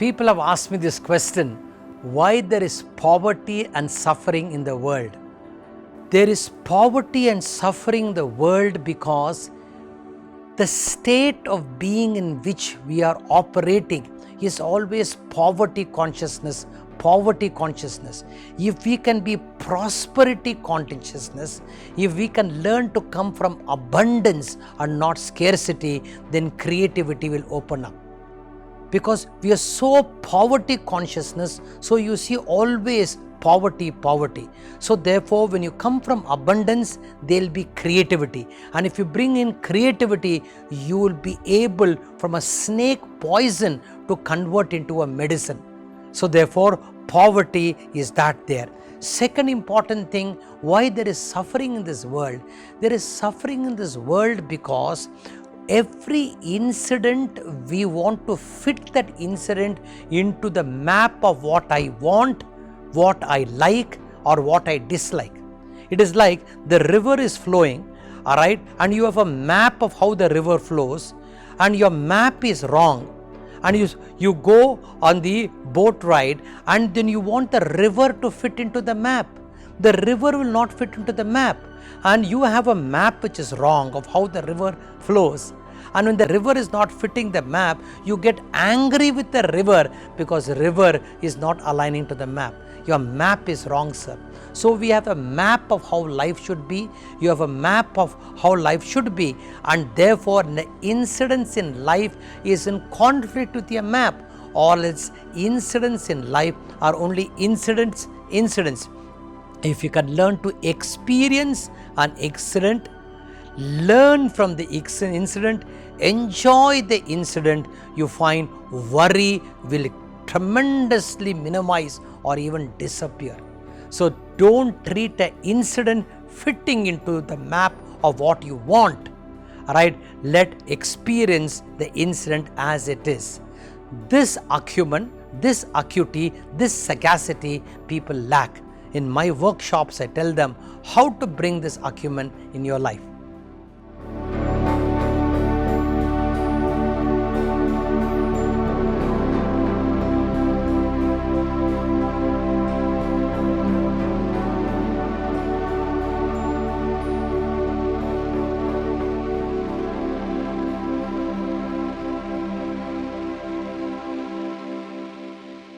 People have asked me this question, why there is poverty and suffering in the world? There is poverty and suffering in the world because the state of being in which we are operating is always poverty consciousness. If we can be prosperity consciousness, if we can learn to come from abundance and not scarcity, then creativity will open up. Because we are so poverty consciousness, so you see always poverty. So therefore, when you come from abundance, there will be creativity. And if you bring in creativity, you will be able from a snake poison to convert into a medicine. So therefore, poverty is that there. Second important thing, why there is suffering in this world? There is suffering in this world because every incident, we want to fit that incident into the map of what I want, what I like, or what I dislike. It is like the river is flowing, all right, and you have a map of how the river flows, and your map is wrong, and you go on the boat ride, and then you want the river to fit into the map. The river will not fit into the map, and you have a map which is wrong of how the river flows. And when the river is not fitting the map, you get angry with the river because the river is not aligning to the map. Your map is wrong, sir. So we have a map of how life should be. You have a map of how life should be, and therefore the incidents in life is in conflict with your map. All its incidents in life are only incidents. If you can learn to experience an incident, learn from the incident, enjoy the incident, you find worry will tremendously minimize or even disappear. So don't treat an incident fitting into the map of what you want. Alright, let experience the incident as it is. This acumen, this acuity, this sagacity people lack. In my workshops, I tell them how to bring this acumen in your life.